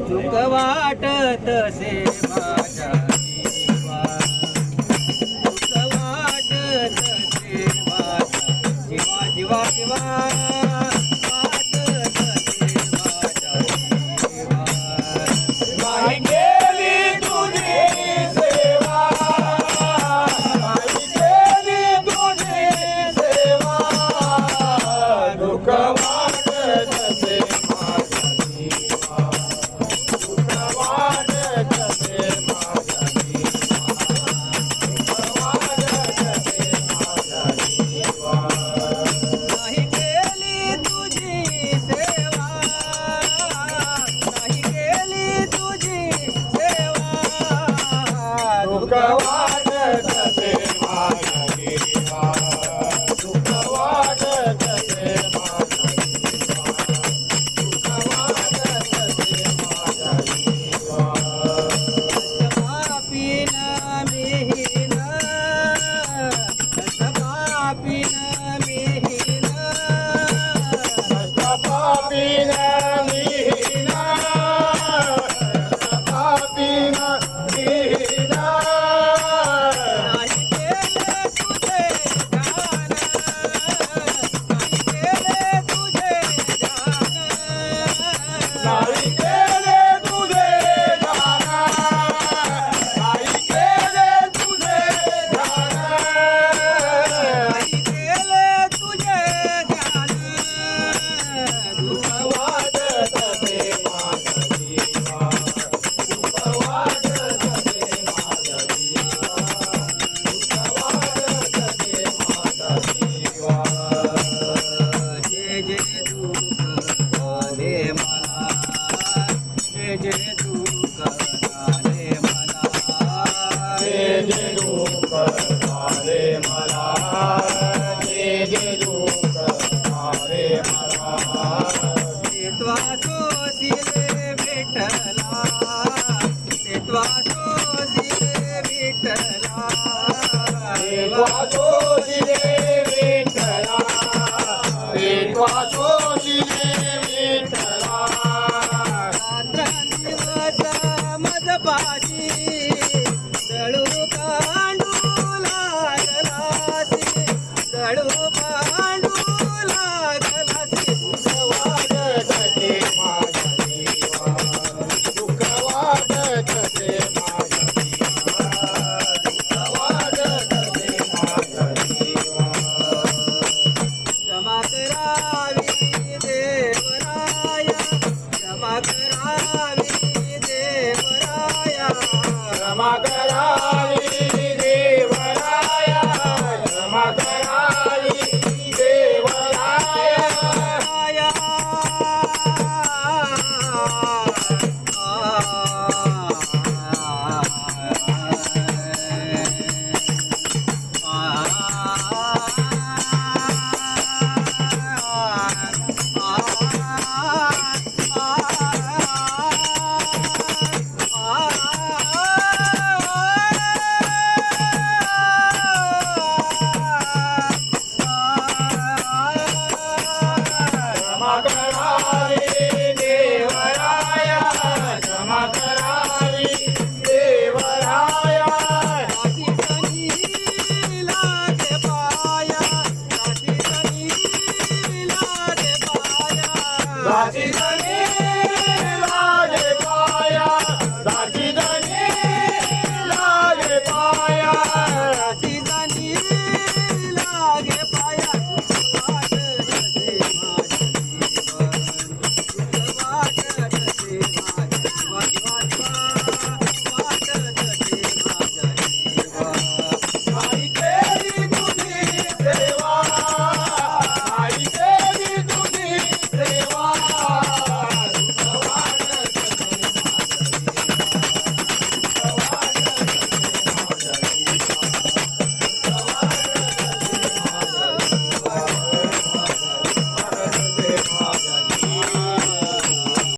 दुःख वाटत से माझ्या जीवा, दुःख वाटत से माझ्या जीवा जीवा जीवा वाटत से माझ्या जीवा. नाही केली तुझी सेवा, नाही केली तुझी सेवा, दुःख वाटत से माझ्या जीवा, दुःख वाटत से माझ्या जीवा, दुःख वाटत से माझ्या जीवा. नाही केली तुझी सेवा, नाही केली तुझी सेवा, दुःख वाटत से माझ्या जीवा, दुःख वाटत से माझ्या जीवा, दुःख वाटत से माझ्या जीवा. पापीन मिहीन, पापीन मिहीन, पापीन मिहीना, पापीन मिहीना, नाही केले तुझे ध्यान, नाही केले तुझे ध्यान, नाही केले तुझे ध्यान, नाही केले तुझे ध्यान, नाही केले तुझे ध्यान. दुःख वाटत से माझ्या जीवा, दुःख वाटत से माझ्या जीवा, दुःख वाटत से माझ्या जीवा. जे जे दुःख झाले मला, जे जे दुःख झाले मला, जे जे दुःख झाले मला, जे जे दुःख झाले मला, तेत्वा सोसिले विठ्ठला, तेत्वा सोसिले विठ्ठला, देवा जोशिले विठ्ठला, देवा जोशिले विठ्ठला, रात्रंदिवस मजपाशी दळू कांडू लागलासी, दळू कांडू लागलासी. वाटत से माझ्या जीवा, दुःख वाटत से माझ्या जीवा, दुःख वाटत से माझ्या जीवा. क्षमा करावी देवराया, क्षमा करा